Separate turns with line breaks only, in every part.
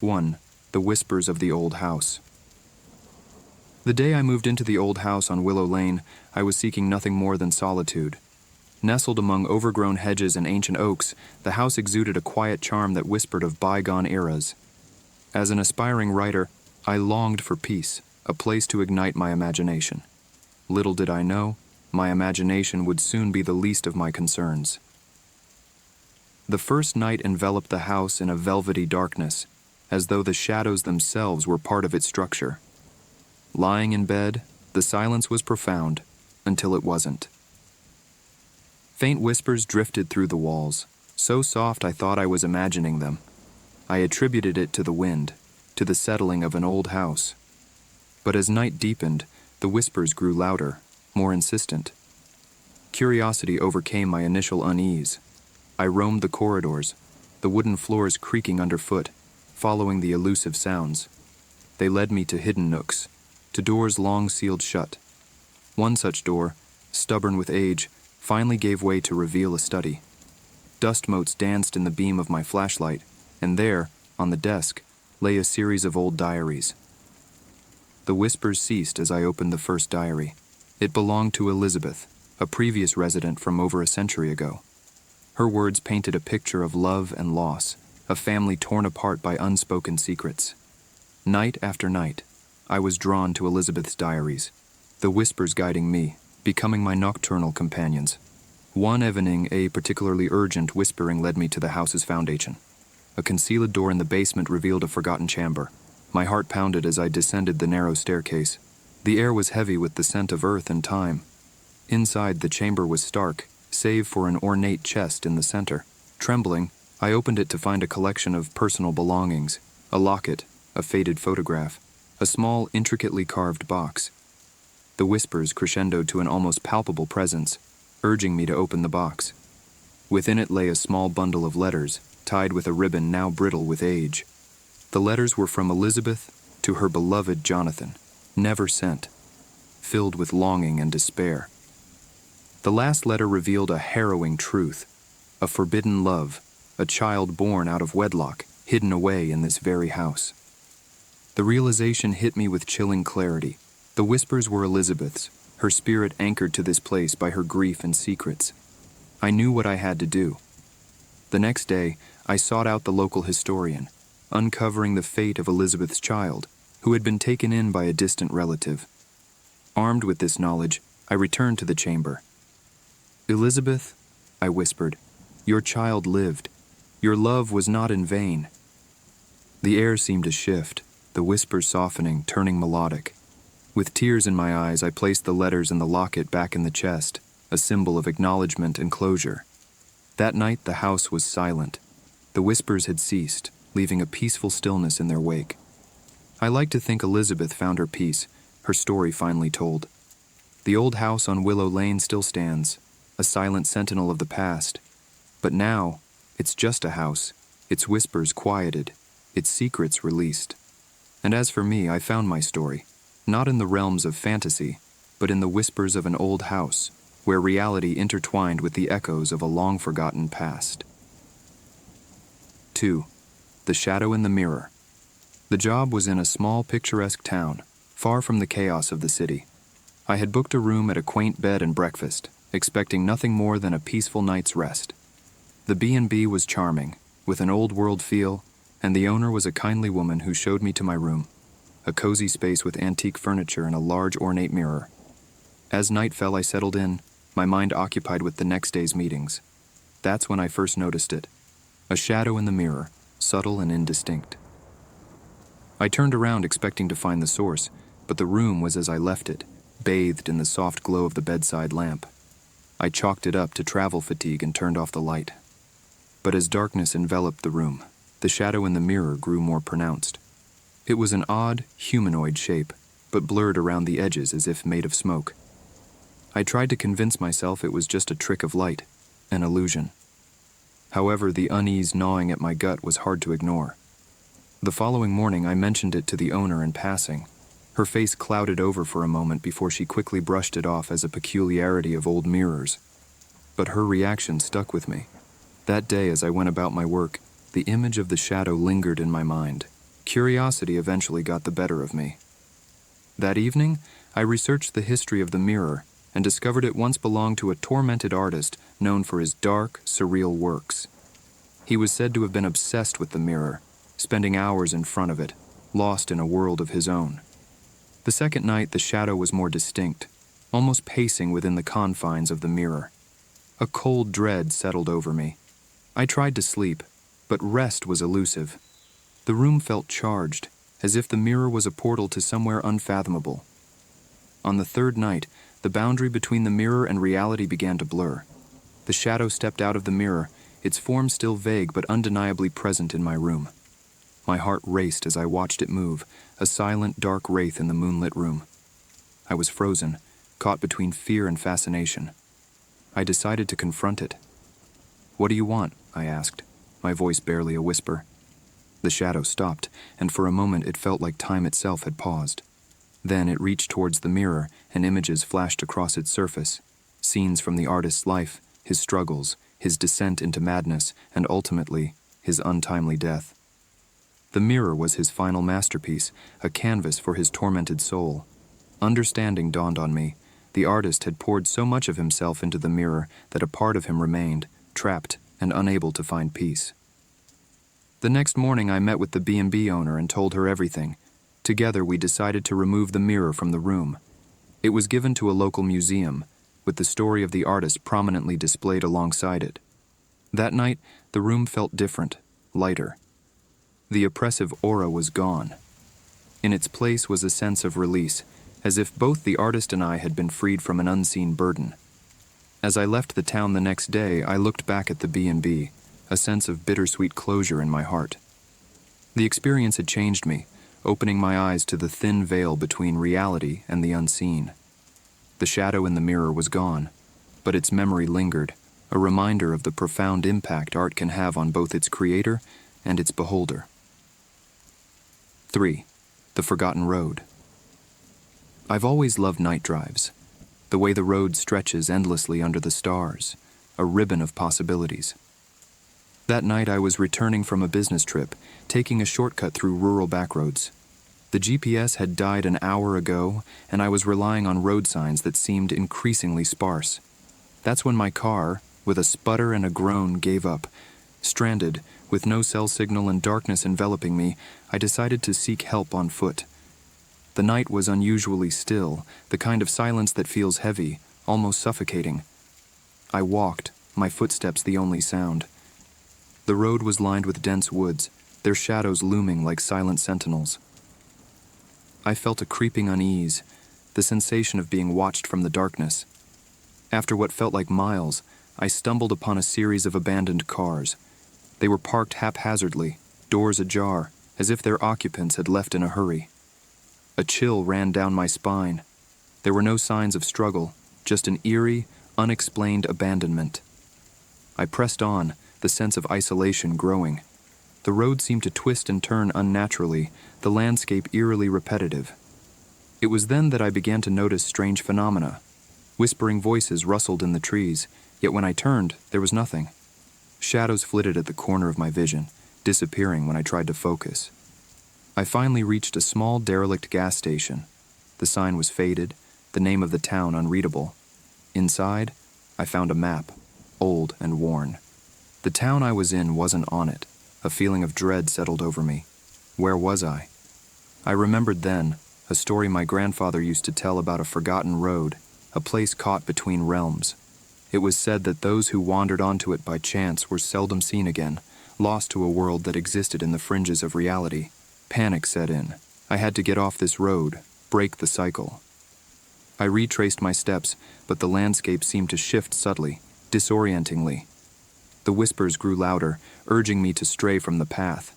1. The Whispers of the Old House. The day I moved into the old house on Willow Lane, I was seeking nothing more than solitude. Nestled among overgrown hedges and ancient oaks, the house exuded a quiet charm that whispered of bygone eras. As an aspiring writer, I longed for peace, a place to ignite my imagination. Little did I know, my imagination would soon be the least of my concerns. The first night enveloped the house in a velvety darkness, as though the shadows themselves were part of its structure. Lying in bed, the silence was profound, until it wasn't. Faint whispers drifted through the walls, so soft I thought I was imagining them. I attributed it to the wind, to the settling of an old house. But as night deepened, the whispers grew louder, more insistent. Curiosity overcame my initial unease. I roamed the corridors, the wooden floors creaking underfoot, following the elusive sounds. They led me to hidden nooks, to doors long sealed shut. One such door, stubborn with age, finally gave way to reveal a study. Dust motes danced in the beam of my flashlight, and there, on the desk, lay a series of old diaries. The whispers ceased as I opened the first diary. It belonged to Elizabeth, a previous resident from over a century ago. Her words painted a picture of love and loss, a family torn apart by unspoken secrets. Night after night, I was drawn to Elizabeth's diaries, the whispers guiding me, becoming my nocturnal companions. One evening, a particularly urgent whispering led me to the house's foundation. A concealed door in the basement revealed a forgotten chamber. My heart pounded as I descended the narrow staircase. The air was heavy with the scent of earth and time. Inside, the chamber was stark, save for an ornate chest in the center. Trembling, I opened it to find a collection of personal belongings, a locket, a faded photograph, a small, intricately carved box. The whispers crescendoed to an almost palpable presence, urging me to open the box. Within it lay a small bundle of letters, tied with a ribbon now brittle with age. The letters were from Elizabeth to her beloved Jonathan, never sent, filled with longing and despair. The last letter revealed a harrowing truth, a forbidden love, a child born out of wedlock, hidden away in this very house. The realization hit me with chilling clarity. The whispers were Elizabeth's, her spirit anchored to this place by her grief and secrets. I knew what I had to do. The next day, I sought out the local historian, uncovering the fate of Elizabeth's child, who had been taken in by a distant relative. Armed with this knowledge, I returned to the chamber. "Elizabeth," I whispered, "your child lived. Your love was not in vain." The air seemed to shift, the whispers softening, turning melodic. With tears in my eyes, I placed the letters and the locket back in the chest, a symbol of acknowledgement and closure. That night, the house was silent. The whispers had ceased, leaving a peaceful stillness in their wake. I like to think Elizabeth found her peace, her story finally told. The old house on Willow Lane still stands, a silent sentinel of the past. But now, it's just a house, its whispers quieted, its secrets released. And as for me, I found my story, not in the realms of fantasy, but in the whispers of an old house, where reality intertwined with the echoes of a long-forgotten past. 2. The Shadow in the Mirror. The job was in a small, picturesque town, far from the chaos of the city. I had booked a room at a quaint bed and breakfast, expecting nothing more than a peaceful night's rest. The B&B was charming, with an old-world feel, and the owner was a kindly woman who showed me to my room, a cozy space with antique furniture and a large ornate mirror. As night fell, I settled in, my mind occupied with the next day's meetings. That's when I first noticed it, a shadow in the mirror, subtle and indistinct. I turned around expecting to find the source, but the room was as I left it, bathed in the soft glow of the bedside lamp. I chalked it up to travel fatigue and turned off the light. But as darkness enveloped the room, the shadow in the mirror grew more pronounced. It was an odd, humanoid shape, but blurred around the edges as if made of smoke. I tried to convince myself it was just a trick of light, an illusion. However, the unease gnawing at my gut was hard to ignore. The following morning, I mentioned it to the owner in passing. Her face clouded over for a moment before she quickly brushed it off as a peculiarity of old mirrors. But her reaction stuck with me. That day, as I went about my work, the image of the shadow lingered in my mind, Curiosity eventually got the better of me. That evening, I researched the history of the mirror and discovered it once belonged to a tormented artist known for his dark, surreal works. He was said to have been obsessed with the mirror, spending hours in front of it, lost in a world of his own. The second night, the shadow was more distinct, almost pacing within the confines of the mirror. A cold dread settled over me. I tried to sleep, but rest was elusive. The room felt charged, as if the mirror was a portal to somewhere unfathomable. On the third night, the boundary between the mirror and reality began to blur. The shadow stepped out of the mirror, its form still vague but undeniably present in my room. My heart raced as I watched it move, a silent, dark wraith in the moonlit room. I was frozen, caught between fear and fascination. I decided to confront it. "What do you want?" I asked, my voice barely a whisper. The shadow stopped, and for a moment it felt like time itself had paused. Then it reached towards the mirror, and images flashed across its surface. Scenes from the artist's life, his struggles, his descent into madness, and ultimately, his untimely death. The mirror was his final masterpiece, a canvas for his tormented soul. Understanding dawned on me. The artist had poured so much of himself into the mirror that a part of him remained, trapped and unable to find peace. The next morning I met with the B&B owner and told her everything. Together we decided to remove the mirror from the room. It was given to a local museum, with the story of the artist prominently displayed alongside it. That night, the room felt different, lighter. The oppressive aura was gone. In its place was a sense of release, as if both the artist and I had been freed from an unseen burden. As I left the town the next day, I looked back at the B&B, a sense of bittersweet closure in my heart. The experience had changed me, opening my eyes to the thin veil between reality and the unseen. The shadow in the mirror was gone, but its memory lingered, a reminder of the profound impact art can have on both its creator and its beholder. 3. The Forgotten Road. I've always loved night drives, the way the road stretches endlessly under the stars, a ribbon of possibilities. That night I was returning from a business trip, taking a shortcut through rural backroads. The GPS had died an hour ago, and I was relying on road signs that seemed increasingly sparse. That's when my car, with a sputter and a groan, gave up. Stranded, with no cell signal and darkness enveloping me, I decided to seek help on foot. The night was unusually still, the kind of silence that feels heavy, almost suffocating. I walked, my footsteps the only sound. The road was lined with dense woods, their shadows looming like silent sentinels. I felt a creeping unease, the sensation of being watched from the darkness. After what felt like miles, I stumbled upon a series of abandoned cars. They were parked haphazardly, doors ajar, as if their occupants had left in a hurry. A chill ran down my spine. There were no signs of struggle, just an eerie, unexplained abandonment. I pressed on, the sense of isolation growing. The road seemed to twist and turn unnaturally, the landscape eerily repetitive. It was then that I began to notice strange phenomena. Whispering voices rustled in the trees, yet when I turned, there was nothing. Shadows flitted at the corner of my vision, disappearing when I tried to focus. I finally reached a small derelict gas station. The sign was faded, the name of the town unreadable. Inside, I found a map, old and worn. The town I was in wasn't on it. A feeling of dread settled over me. Where was I? I remembered then a story my grandfather used to tell about a forgotten road, a place caught between realms. It was said that those who wandered onto it by chance were seldom seen again, lost to a world that existed in the fringes of reality. Panic set in. I had to get off this road, break the cycle. I retraced my steps, but the landscape seemed to shift subtly, disorientingly. The whispers grew louder, urging me to stray from the path.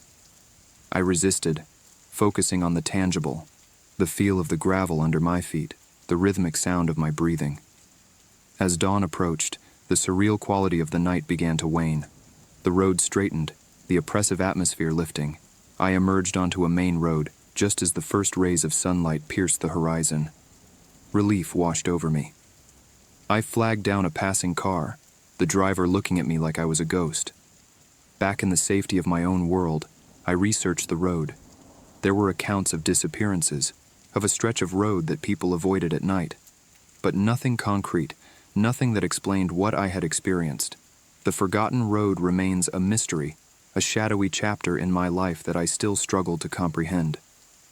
I resisted, focusing on the tangible, the feel of the gravel under my feet, the rhythmic sound of my breathing. As dawn approached, the surreal quality of the night began to wane. The road straightened, the oppressive atmosphere lifting. I emerged onto a main road, just as the first rays of sunlight pierced the horizon. Relief washed over me. I flagged down a passing car, the driver looking at me like I was a ghost. Back in the safety of my own world, I researched the road. There were accounts of disappearances, of a stretch of road that people avoided at night. But nothing concrete, nothing that explained what I had experienced. The forgotten road remains a mystery, a shadowy chapter in my life that I still struggle to comprehend.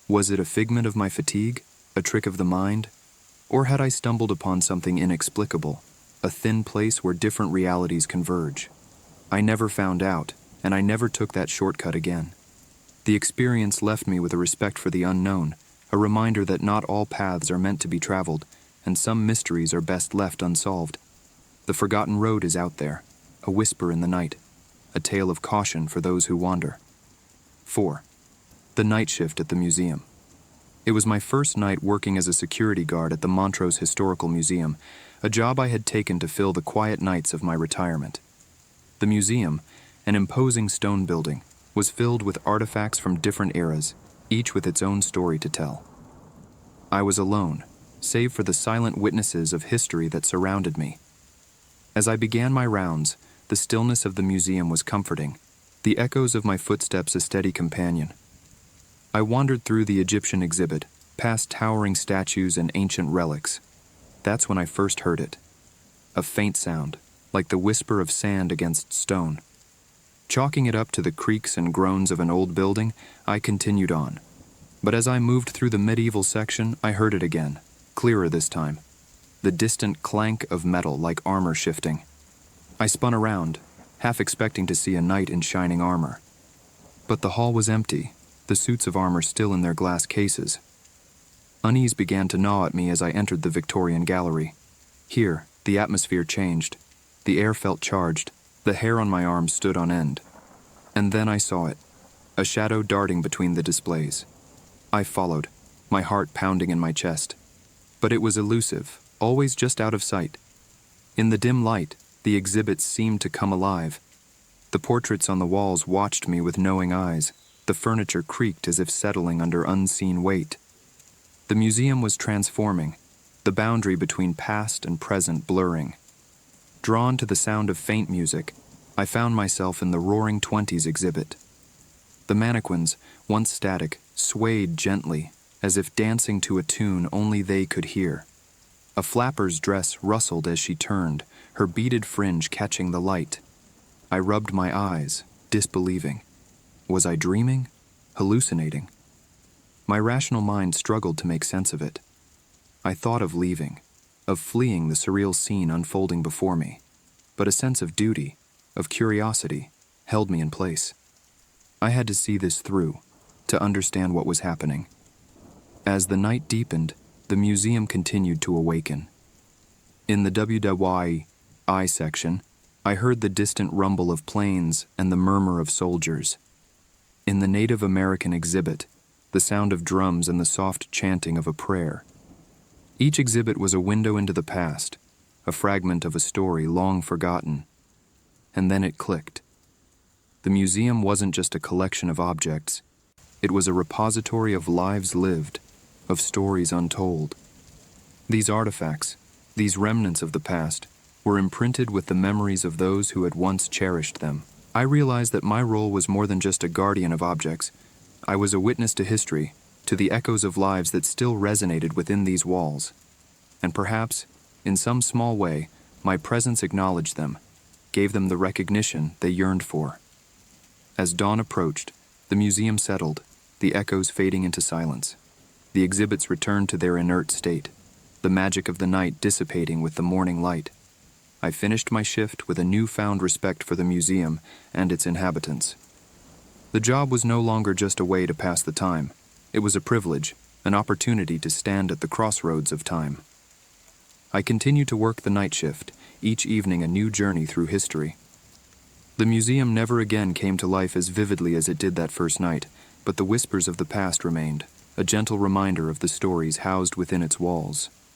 Was it a figment of my fatigue, a trick of the mind? Or had I stumbled upon something inexplicable, a thin place where different realities converge? I never found out, and I never took that shortcut again. The experience left me with a respect for the unknown, a reminder that not all paths are meant to be traveled, and some mysteries are best left unsolved. The forgotten road is out there, a whisper in the night, a tale of caution for those who wander. 4. The night shift at the museum. It was my first night working as a security guard at the Montrose Historical Museum, a job I had taken to fill the quiet nights of my retirement. The museum, an imposing stone building, was filled with artifacts from different eras, each with its own story to tell. I was alone, save for the silent witnesses of history that surrounded me. As I began my rounds, the stillness of the museum was comforting, the echoes of my footsteps a steady companion. I wandered through the Egyptian exhibit, past towering statues and ancient relics. That's when I first heard it. A faint sound, like the whisper of sand against stone. Chalking it up to the creaks and groans of an old building, I continued on. But as I moved through the medieval section, I heard it again, clearer this time. The distant clank of metal like armor shifting. I spun around, half expecting to see a knight in shining armor. But the hall was empty, the suits of armor still in their glass cases. Unease began to gnaw at me as I entered the Victorian gallery. Here, the atmosphere changed. The air felt charged. The hair on my arms stood on end. And then I saw it, a shadow darting between the displays. I followed, my heart pounding in my chest. But it was elusive, always just out of sight. In the dim light, the exhibits seemed to come alive. The portraits on the walls watched me with knowing eyes. The furniture creaked as if settling under unseen weight. The museum was transforming, the boundary between past and present blurring. Drawn to the sound of faint music, I found myself in the Roaring Twenties exhibit. The mannequins, once static, swayed gently, as if dancing to a tune only they could hear. A flapper's dress rustled as she turned, her beaded fringe catching the light. I rubbed my eyes, disbelieving. Was I dreaming? Hallucinating? My rational mind struggled to make sense of it. I thought of leaving, of fleeing the surreal scene unfolding before me, but a sense of duty, of curiosity, held me in place. I had to see this through, to understand what was happening. As the night deepened, the museum continued to awaken. In the WWI section, I heard the distant rumble of planes and the murmur of soldiers. In the Native American exhibit, the sound of drums and the soft chanting of a prayer. Each exhibit was a window into the past, a fragment of a story long forgotten. And then it clicked. The museum wasn't just a collection of objects. It was a repository of lives lived, of stories untold. These artifacts, these remnants of the past, were imprinted with the memories of those who had once cherished them. I realized that my role was more than just a guardian of objects. I was a witness to history, to the echoes of lives that still resonated within these walls. And perhaps, in some small way, my presence acknowledged them, gave them the recognition they yearned for. As dawn approached, the museum settled, the echoes fading into silence. The exhibits returned to their inert state, the magic of the night dissipating with the morning light. I finished my shift with a newfound respect for the museum and its inhabitants. The job was no longer just a way to pass the time. It was a privilege, an opportunity to stand at the crossroads of time. I continued to work the night shift, each evening a new journey through history. The museum never again came to life as vividly as it did that first night, but the whispers of the past remained, a gentle reminder of the stories housed within its walls.